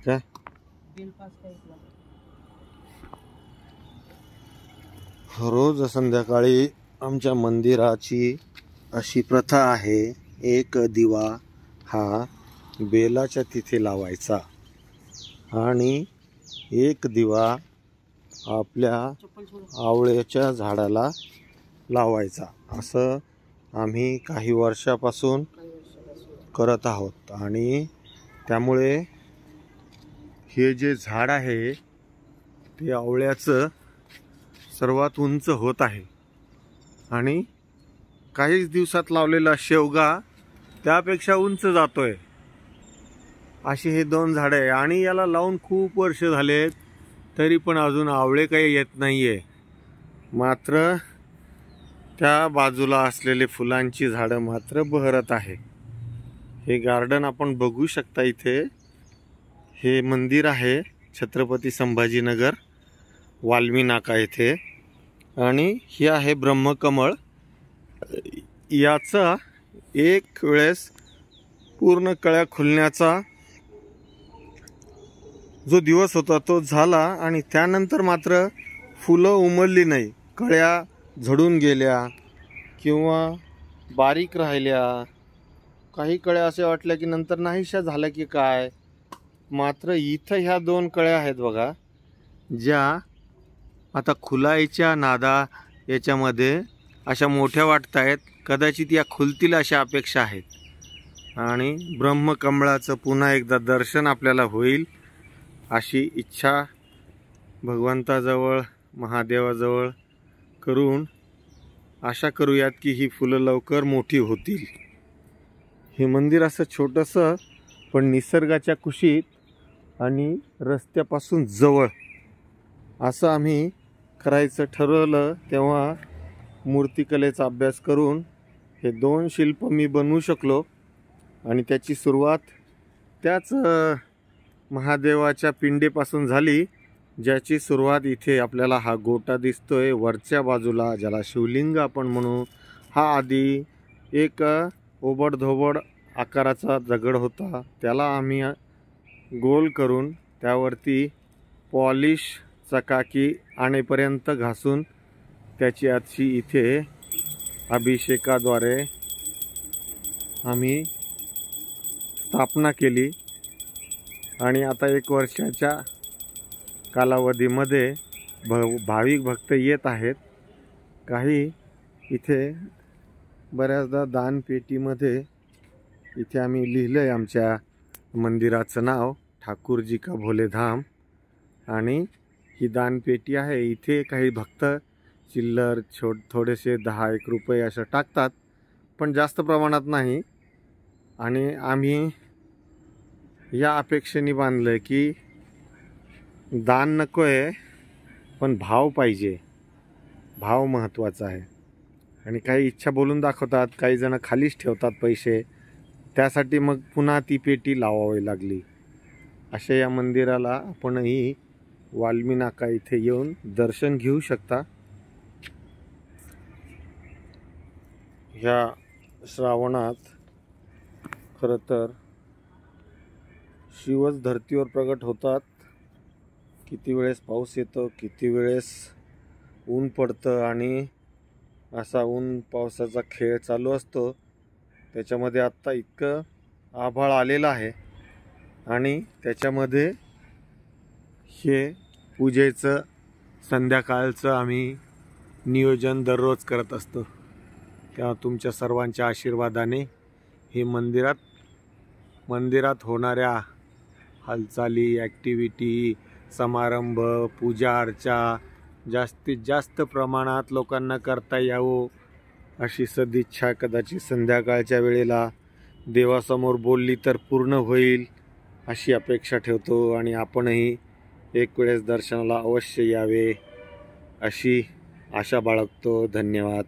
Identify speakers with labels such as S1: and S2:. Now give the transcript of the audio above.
S1: काय रोज संध्याकाळी आमच्या मंदिराची अशी प्रथा आहे, एक दिवा हा बेलाच्या तिथे लावायचा आणि एक दिवा आपल्या आवळ्याच्या झाडाला लावायचा. असं आम्ही काही वर्षापासून करत आहोत आणि त्यामुळे हे जे झाड आहे ते आवळ्याचं सर्वात उंच होत आहे आणि काहीच दिवसात लावलेला शेवगा त्यापेक्षा उंच जातोय. अशी हे दोन झाडं आहे आणि याला लावून खूप वर्ष झालेत, तरी पण अजून आवळे काही येत नाहीये. मात्र त्या बाजूला असलेले फुलांची झाडं मात्र बहरत आहे. हे गार्डन आपण बघू शकता. इथे हे मंदिर आहे छत्रपती संभाजीनगर वाल्मी नाका येथे आणि हे आहे ब्रह्मकमळ. याचा एक वेळेस पूर्ण कळ्या खुलण्याचा जो दिवस होता तो झाला आणि त्यानंतर मात्र फुलं उमलली नाही. कळ्या झडून गेल्या किंवा बारीक राहिल्या. काही कळ्या असे वाटल्या की नंतर नाहीशा झाल्या की काय. मात्र इथं ह्या दोन कळ्या आहेत बघा, ज्या आता खुलायच्या नादा याच्यामध्ये अशा मोठ्या वाटत आहेत. कदाचित या खुलतील अशा अपेक्षा आहेत आणि ब्रह्मकमळाचं पुन्हा एकदा दर्शन आपल्याला होईल अशी इच्छा भगवंताजवळ महादेवाजवळ करून आशा करूयात की ही फुलं लवकर मोठी होतील. हे मंदिर असं छोटंसं पण निसर्गाच्या कुशीत आणि रस्त्यापासून जवळ असं आम्ही करायचं ठरवलं. तेव्हा मूर्तिकलेचा अभ्यास करून हे दोन शिल्प मी बनवू शकलो आणि त्याची सुरुवात त्याच महादेवाच्या पिंडीपासून झाली, ज्याची सुरुवात इथे आपल्याला हा गोटा दिसतोय वरच्या बाजूला, ज्याला शिवलिंग आपण म्हणू. हा आधी एक ओबडधोबड आकाराचा दगड होता, त्याला आम्ही गोल करून त्यावरती पॉलिश चकाकी आणेपर्यंत घासून त्याची आजची इथे अभिषेकाद्वारे आम्ही स्थापना केली आणि आता 1 वर्षाच्या कालावधीमध्ये भाविक भक्त येत आहेत. काही इथे बऱ्याचदा दानपेटीमध्ये इथे आम्ही लिहिलं आहे आमच्या मंदिराचं नाव ठाकूरजी का भोले धाम आणि ही दानपेटी आहे. इथे काही भक्त चिल्लर थोडेसे 10-1 रुपये असं टाकतात, पण जास्त प्रमाणात नाही. आणि आम्ही या अपेक्षेने बांधलं की दान नको आहे, पण भाव पाहिजे. भाव महत्त्वाचा आहे. आणि काही इच्छा बोलून दाखवतात, काही जण खालीच ठेवतात पैसे, त्यासाठी मग पुन्हा ती पेटी लावावी लागली. अशा या मंदिराला आपणही वाल्मी नाका इथे येऊन दर्शन घेऊ शकता. ह्या श्रावणात खरं तर शिवच धर्तीवर प्रगट होतात. किती वेळेस पाऊस येतो, किती वेळेस ऊन पडतं आणि असा ऊन पावसाचा खेळ चालू असतो. त्याच्यामध्ये आत्ता इतकं आभाळ आलेलं आहे आणि त्याच्यामध्ये हे पूजेचं संध्याकाळचं आम्ही नियोजन दररोज करत असतो. तेव्हा तुमच्या सर्वांच्या आशीर्वादाने हे मंदिरात होणाऱ्या हालचाली, ॲक्टिव्हिटी, समारंभ, पूजा अर्चा जास्तीत जास्त प्रमाणात लोकांना करता यावं अशी सदिच्छा कदाचित संध्याकाळच्या वेळेला देवासमोर बोलली तर पूर्ण होईल अशी अपेक्षा ठेवतो. आणि आपणही एक वेळेस दर्शनाला अवश्य यावे अशी आशा बाळगतो. धन्यवाद.